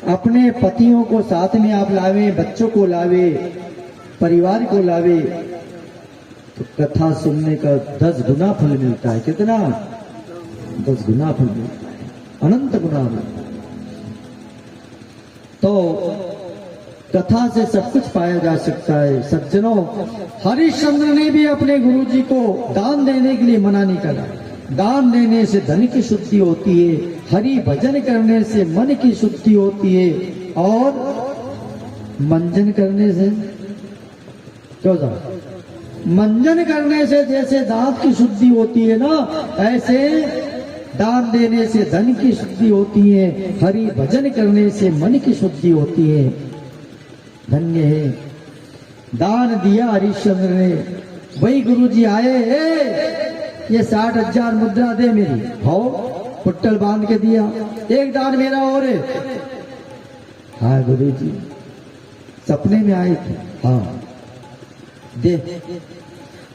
अपने पतियों को साथ में आप लावे, बच्चों को लावे, परिवार को लावे, तो कथा सुनने का 10 गुना फल मिलता है। कितना? 10 गुना फल मिलता है, अनंत गुना मिलता है। तो कथा से सब कुछ पाया जा सकता है। सज्जनों, हरिश्चंद्र ने भी अपने गुरुजी को दान देने के लिए मना नहीं करा। दान देने से धन की शुद्धि होती है, हरि भजन करने से मन की शुद्धि होती है, और मंजन करने से क्यों मंजन करने से जैसे दांत की शुद्धि होती है ना, ऐसे दान देने से धन की शुद्धि होती है, हरि भजन करने से मन की शुद्धि होती है। धन्य है, दान दिया हरिश्चंद्र ने। वही गुरुजी आए, ये 60,000 मुद्रा दे मेरी, हो पुट्टल बांध के दिया। एक दान मेरा और है। हाँ गुरुजी, सपने में आए थे। हाँ दे।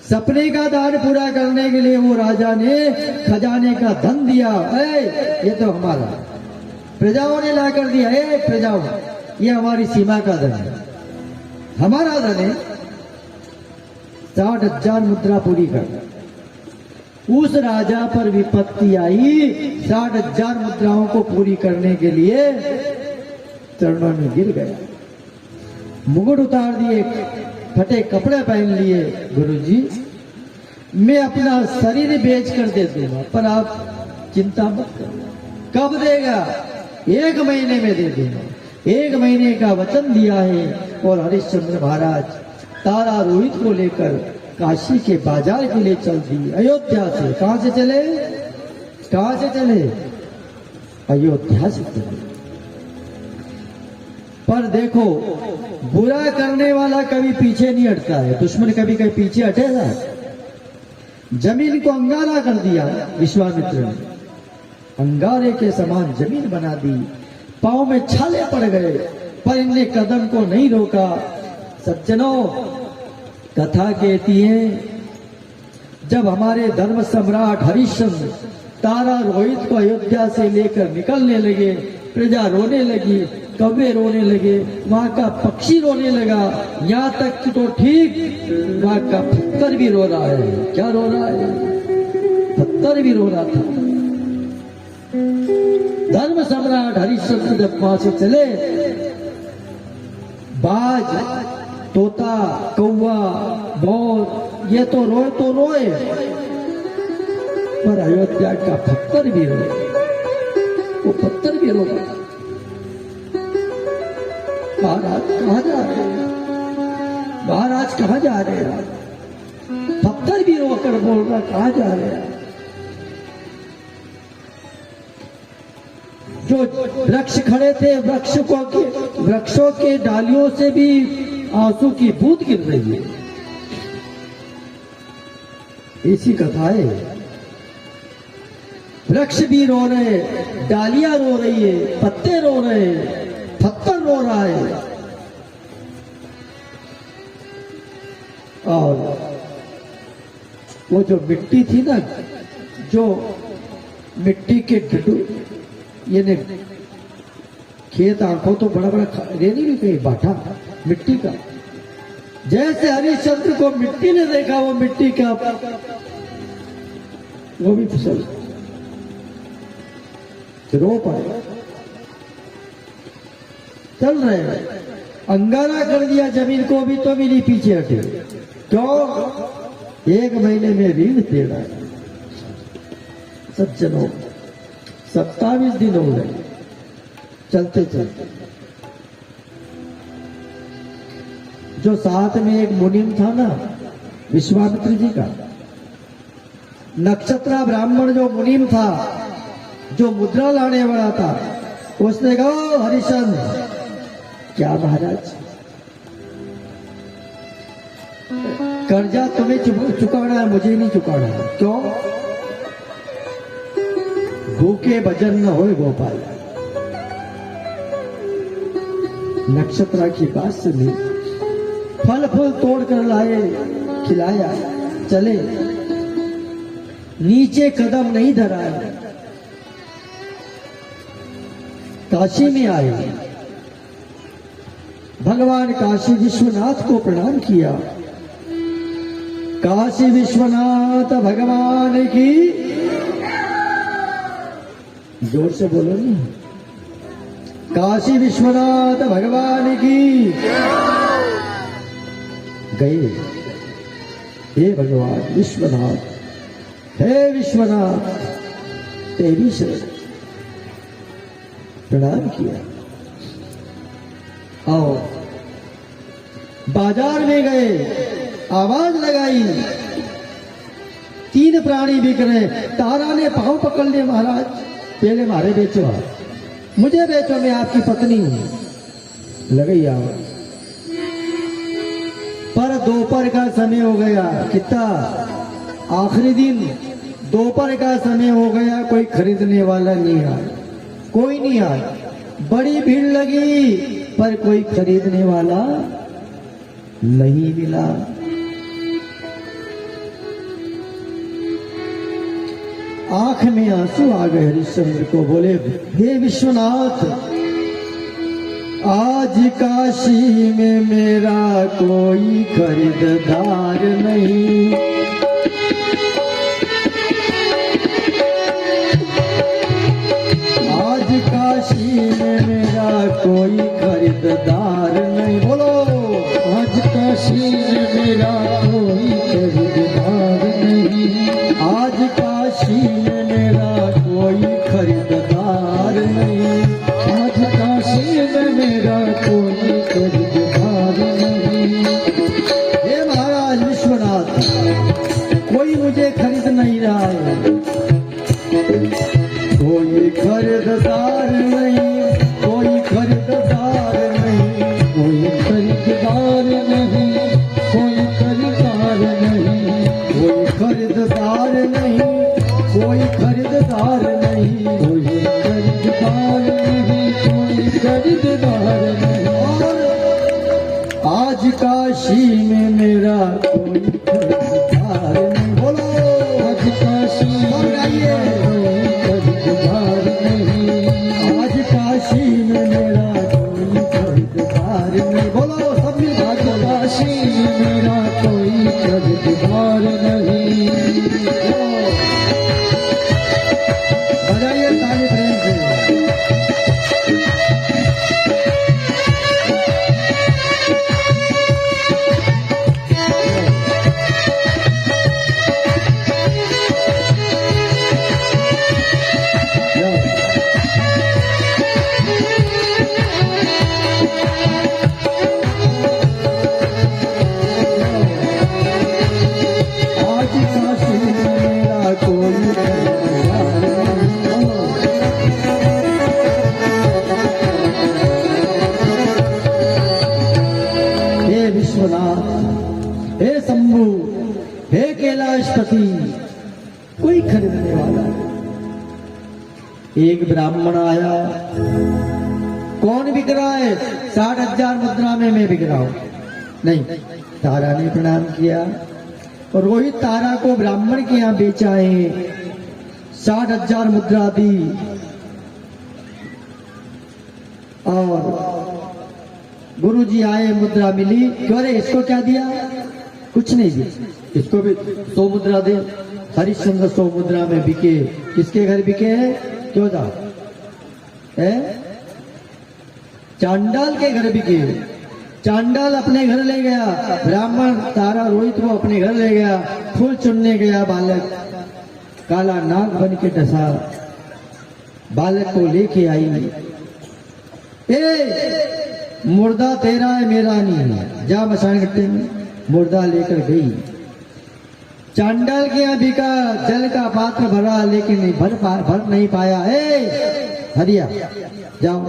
सपने का दान पूरा करने के लिए वो राजा ने खजाने का धन दिया। ये तो हमारा प्रजाओं ने ला कर दिया। प्रजाओं, ये हमारी सीमा का धन है, हमारा धन है। 60,000 मुद्रा पूरी कर। उस राजा पर विपत्ति आई, 60,000 मुद्राओं को पूरी करने के लिए चरणों में गिर गया, मुकुट उतार दिए, फटे कपड़े पहन लिए। गुरुजी, मैं अपना शरीर बेच कर दे दूंगा, पर आप चिंता मत करो। कब देगा? 1 महीने में दे दूंगा। 1 महीने का वचन दिया है। और हरिश्चंद्र महाराज तारा रोहित को लेकर काशी के बाजार के लिए चल दिए। अयोध्या से कहां से चले? कहां से चले? अयोध्या से चले। पर देखो, बुरा करने वाला कभी पीछे नहीं हटता है। दुश्मन कभी कभी पीछे हटेगा। जमीन को अंगारा कर दिया विश्वामित्र ने, अंगारे के समान जमीन बना दी। पांव में छाले पड़ गए, पर इनने कदम को नहीं रोका। सज्जनों, कथा कहती है, जब हमारे धर्म सम्राट हरिश्चंद्र तारा रोहित को अयोध्या से लेकर निकलने लगे, प्रजा रोने लगी, कौवे रोने लगे, वहां का पक्षी रोने लगा, यहां तक कि तो ठीक वहां का पत्थर भी रो रहा है। क्या रो रहा है? पत्थर भी रो रहा था। धर्म सम्राट हरिश्चंद्र जब वहां से चले, बाज, तोता, कौवा, मोर ये तो रोए, पर अयोध्या का पत्थर भी रोए। वो पत्थर भी रो रहा। महाराज कहाँ जा रहे हैं? महाराज कहाँ जा रहे हैं? पत्थर भी रोकर बोल रहा, कहाँ जा रहे हैं? जो वृक्ष खड़े थे, वृक्षों के डालियों से भी आंसू की बूंद गिर रही है। ऐसी कथा है। वृक्ष भी रो रहे, डालियां रो रही है, पत्ते रो रहे, पत्थर रो रहा है। और वो जो मिट्टी थी ना, जो मिट्टी के डडू, ये ने खेत आंखों तो बड़ा बड़ा रेनी भी कहीं बाटा मिट्टी का। जैसे हरिश्चंद्र को मिट्टी ने देखा, वो मिट्टी का वो भी फिसल रो पाए। चल रहे हैं, अंगारा कर दिया जमीन को, भी तो मिली पीछे हटे। क्यों? 1 महीने में ऋण तेरा है। सज्जनों, 27 दिन हो गए चलते चलते। जो साथ में एक मुनिम था ना, विश्वामित्र जी का, नक्षत्रा ब्राह्मण जो मुनिम था, जो मुद्रा लाने वाला था, उसने कहा, हरिश्चंद्र, क्या महाराज, कर्जा तुम्हें चुकाना है, मुझे नहीं चुकाना है। क्यों? भूखे भजन न होए गोपाल। नक्षत्रा की बात सुनी, फल फूल तोड़ कर लाए, खिलाया, चले, नीचे कदम नहीं धराया। काशी में आए, भगवान काशी विश्वनाथ को प्रणाम किया। काशी विश्वनाथ भगवान की, जोर से बोलो नहीं, काशी विश्वनाथ भगवान की। गए, हे भगवान विश्वनाथ, हे विश्वनाथ, तेरी शरण, प्रणाम किया। आओ, बाजार में गए, आवाज लगाई, 3 प्राणी बिक रहे। तारा ने पांव पकड़ लिए, महाराज पहले मारे बेचो, मुझे बेचो, मैं आपकी पत्नी हूं। लगी आवाज, पर दोपहर का समय हो गया। कितना? आखिरी दिन, दोपहर का समय हो गया, कोई खरीदने वाला नहीं आया, कोई नहीं आया। बड़ी भीड़ लगी पर कोई खरीदने वाला नहीं मिला। आंख में आंसू आ गए हरिश्चंद्र को। बोले, हे विश्वनाथ, आज काशी में मेरा कोई खरीददार नहीं। आज काशी में मेरा कोई खरीददार नहीं। बोलो, आज काशी में मेरा कोई खरीददार नहीं। आज काशी में मेरा कोई खरीददार नहीं। आज काशी में मेरा कोई खरीददार नहीं। हे महाराज विश्वनाथ, कोई मुझे खरीद नहीं रहा है, कोई खरीददार नहीं, कोई खरीददार नहीं, कोई खरीददार नहीं, कोई खरीददार नहीं, कोई खरीददार नहीं, कोई खरीददार नहीं, कोई खरीददार नहीं, कोई खरीददार नहीं। और आज काशी में मेरा कोई खरीददार नहीं। बोलो, आज काशी में मेरा कोई खरीददार नहीं। आज काशी में मेरा कोई खरीददार नहीं। बोलो सब मिल, आज काशी में मेरा कोई खरीददार नहीं। बजाइए ताली प्रेम से। हे शंभु, हे कैलाशपति, कोई खरीदने वाला। एक ब्राह्मण आया, कौन बिक रहा है? 60,000 मुद्रा में मैं बिक रहा हूं। नहीं, तारा ने प्रणाम किया और रोहित तारा को ब्राह्मण के यहां बेचा है, 60,000 मुद्रा दी। और गुरुजी आए, मुद्रा मिली, क्यों रे इसको क्या दिया? कुछ नहीं दिया, इसको भी 100 मुद्रा दे। हरिश्चंद्र 100 मुद्रा में बिके। किसके घर बिके है? क्यों था? चांडाल के घर बिके। चांडाल अपने घर ले गया, ब्राह्मण तारा रोहित को अपने घर ले गया। फूल चुनने गया बालक, काला नाग बन के डसा, बालक को लेके आई। मुर्दा तेरा है, मेरा नहीं है, जा मसान गट्टे में। मुर्दा लेकर गई। चांडाल के यहाँ बिका, जल का पात्र भरा, लेकिन नहीं भर नहीं पाया। हरिया जाओ,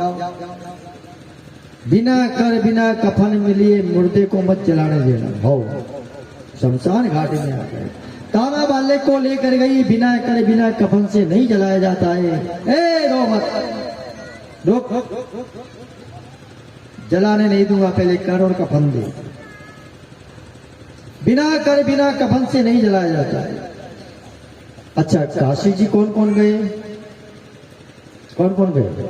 बिना कफन मिलिए मुर्दे को मत जलाने देना। भाव शमशान घाट में आ गए। तारा बालक को लेकर गई, बिना कफन से नहीं जलाया जाता है। रो मत, रोक, जलाने नहीं दूंगा, पहले कर और कफन दे। बिना कफन से नहीं जलाया जाता है। अच्छा, काशी जी कौन कौन गए? कौन कौन गए?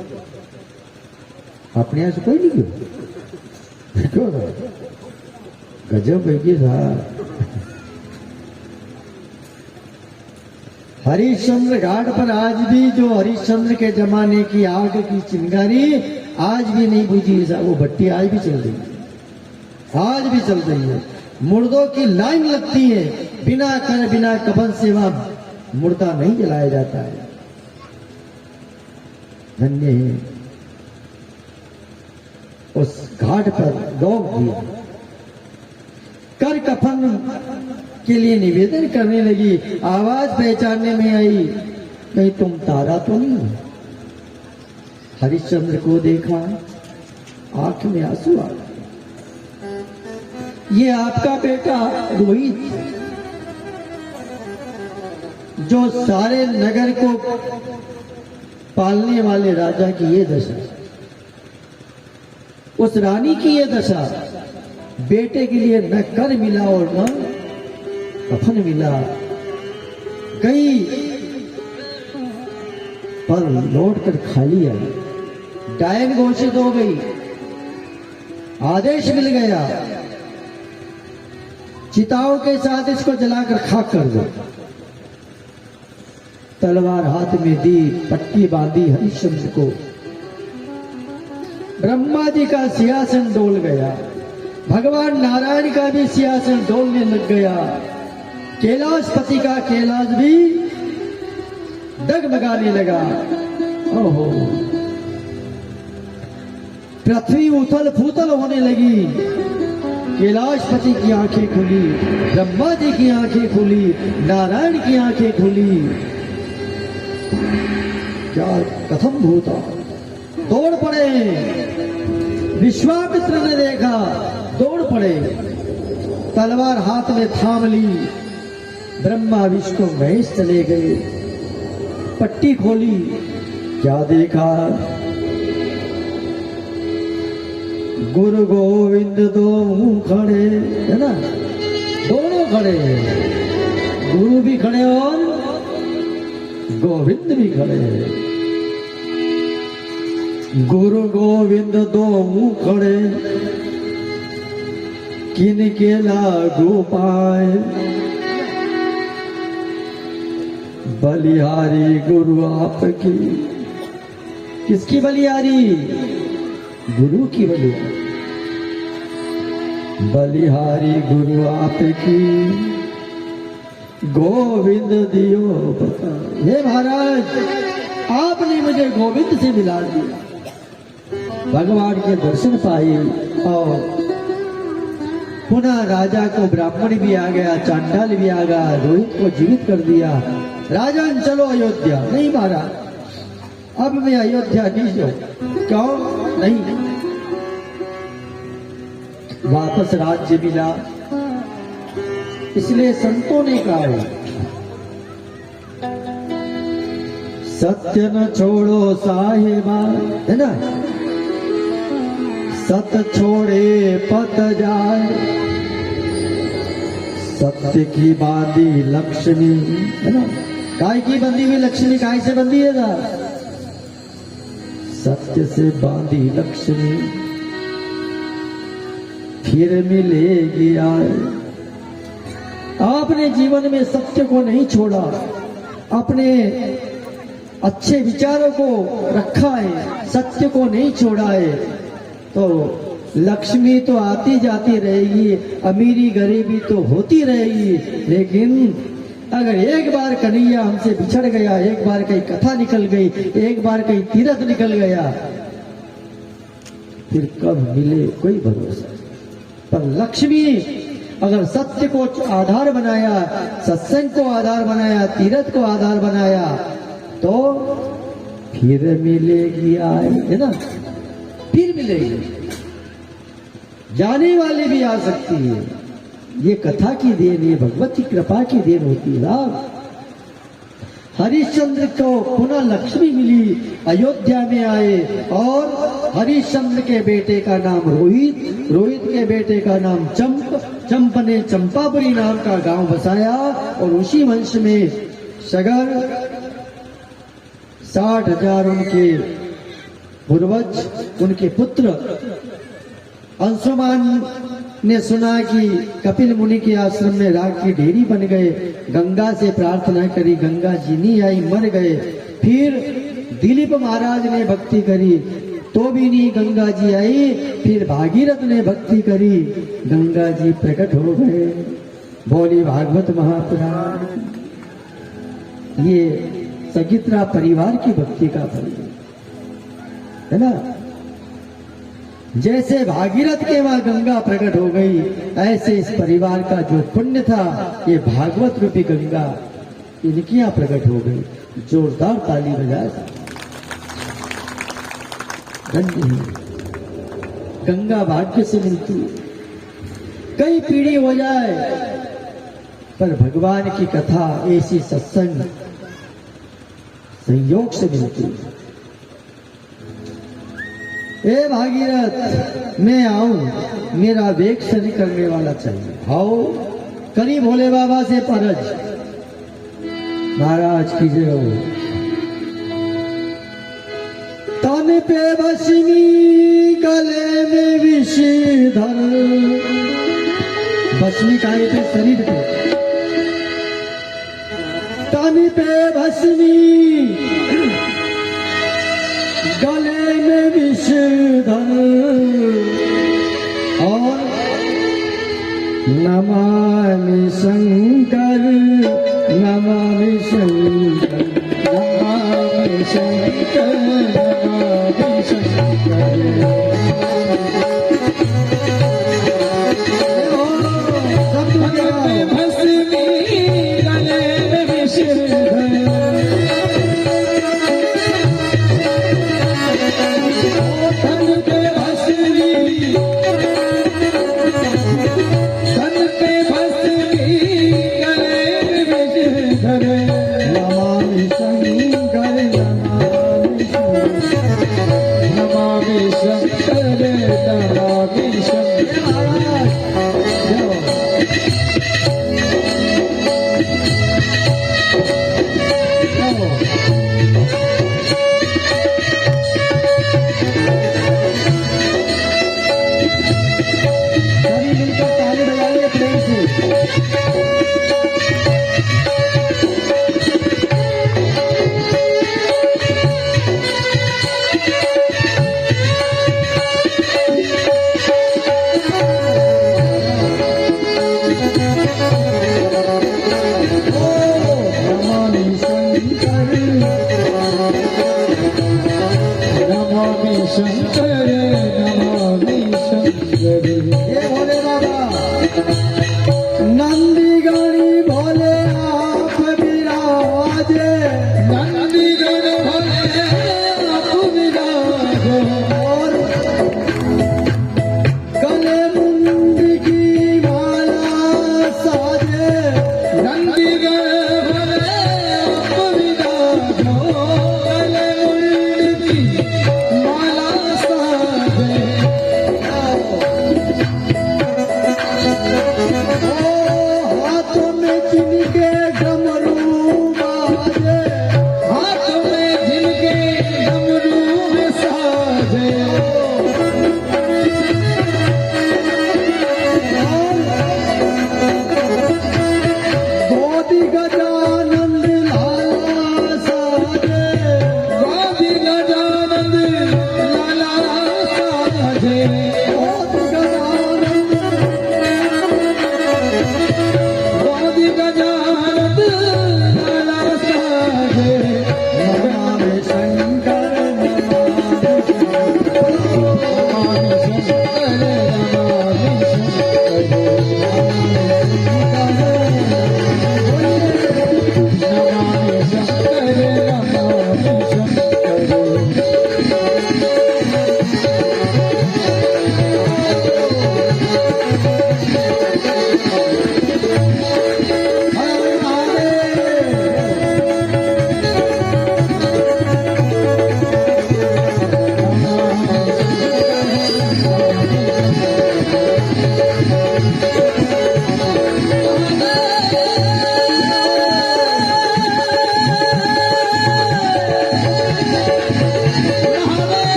अपने यहां से कोई नहीं गया? देखो गजब है कि हरिश्चंद्र घाट पर आज भी जो हरिश्चंद्र के जमाने की आग की चिंगारी आज भी नहीं बुझी, वो भट्टी आज भी चल रही है, आज भी चल रही है। मुर्दों की लाइन लगती है, बिना कर बिना कफन से वहां मुर्दा नहीं जलाया जाता है। धन्य है उस घाट पर लोग भी कर कफन के लिए निवेदन करने लगी। आवाज पहचानने में आई, कहीं तुम तारा तो नहीं हो? हरिश्चंद्र को देखा, आंख में आंसू आ गए। ये आपका बेटा रोहित, जो सारे नगर को पालने वाले राजा की ये दशा, उस रानी की ये दशा, बेटे के लिए न कर मिला और न कफन मिला, गई पर लौट कर खाली आई, डायन घोषित हो गई, आदेश मिल गया चिताओं के साथ इसको जलाकर खाक कर दो। तलवार हाथ में दी, पट्टी बांधी हरिश्चंद्र को। ब्रह्मा जी का सिंहासन डोल गया, भगवान नारायण का भी सिंहासन डोलने लग गया, कैलाशपति का कैलाश भी डगमगाने लगा। ओहो, पृथ्वी उथल फूथल होने लगी। कैलाशपति की आंखें खुली, ब्रह्मा जी की आंखें खुली, नारायण की आंखें खुली। क्या कथम भूता, दौड़ पड़े। विश्वामित्र ने देखा, दौड़ पड़े, तलवार हाथ में थाम ली। ब्रह्मा विष्णु महेश चले गए, पट्टी खोली, क्या देखा? गुरु गोविंद दो खड़े, है ना, दोनों खड़े, गुरु भी खड़े और गोविंद भी खड़े। गुरु गोविंद दो खड़े, किनके लागू पाए, बलिहारी गुरु आपकी। किसकी बलिहारी? गुरु की बलिहारी। बलिहारी गुरु आपकी, गोविंद दियो बता। हे महाराज, आपने मुझे गोविंद से मिला दिया। भगवान के दर्शन पाए और पुनः राजा को ब्राह्मण भी आ गया, चांडाल भी आ गया, रोहित को जीवित कर दिया। राजन चलो अयोध्या। नहीं महाराज, अब मैं अयोध्या नहीं जाऊं। क्यों नहीं? वापस राज्य मिला, इसलिए संतों ने कहा सत्य न छोड़ो साहिबा, है ना, सत छोड़े पत जाए, सत्य की बांधी लक्ष्मी, है ना। काय की बंधी हुई लक्ष्मी काय से बंधी है ना? सत्य से बांधी लक्ष्मी, फिर मिलेगी आए। आपने जीवन में सत्य को नहीं छोड़ा, अपने अच्छे विचारों को रखा है, सत्य को नहीं छोड़ा है, तो लक्ष्मी तो आती जाती रहेगी, अमीरी गरीबी तो होती रहेगी। लेकिन अगर एक बार कन्हैया हमसे बिछड़ गया, एक बार कहीं कथा निकल गई, एक बार कहीं तीर्थ निकल गया, फिर कब मिले कोई भरोसा। पर लक्ष्मी अगर सत्य को आधार बनाया, सत्संग को आधार बनाया, तीर्थ को आधार बनाया, तो फिर मिलेगी आए, है ना, फिर मिलेगी। जाने वाली भी आ सकती है। ये कथा की देन, ये भगवत की कृपा की देन होती है ना। हरिश्चंद्र को पुनः लक्ष्मी मिली, अयोध्या में आए और हरिश्चंद्र के बेटे का नाम रोहित, रोहित के बेटे का नाम चंप, चंप ने चंपापुरी नाम का गांव बसाया और उसी वंश में सगर 60,000 उनके पूर्वज, उनके पुत्र अंशुमान ने सुना कि कपिल मुनि के आश्रम में राख की ढेरी बन गए। गंगा से प्रार्थना करी, गंगा जी नहीं आई, मर गए। फिर दिलीप महाराज ने भक्ति करी तो भी नहीं गंगा जी आई। फिर भागीरथ ने भक्ति करी, गंगा जी प्रकट हो गए। बोली भागवत महापुराण। ये सगित्रा परिवार की भक्ति का फल है ना। जैसे भागीरथ के वहां गंगा प्रकट हो गई, ऐसे इस परिवार का जो पुण्य था, ये भागवत रूपी गंगा इनकी यहां प्रकट हो गई। जोरदार ताली बजाए। गंगा भाग्य से मिलती है। कई पीढ़ी हो जाए पर भगवान की कथा, ऐसी सत्संग संयोग से मिलती है। ए भागीरथ, मैं आऊं, मेरा वेक्षण करने वाला चाहिए। आओ, करी भोले बाबा से परज। महाराज की जय हो। तन पे भस्मी, गले में विषधर। भस्मी काहे पे? शरीर पे। तन पे भस्मी, गले में विषधर। और नमामि शंकर, नमामि शंकर, नमामि शंकर, नमामि शंकर। तन पे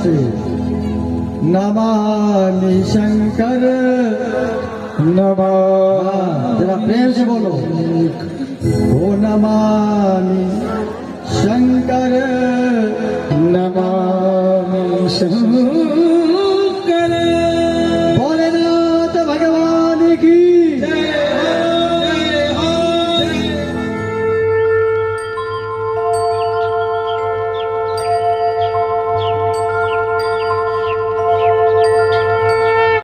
से नमामि शंकर। जरा प्रेम से बोलो, ओ नमामि शंकर, नमामि शंकर।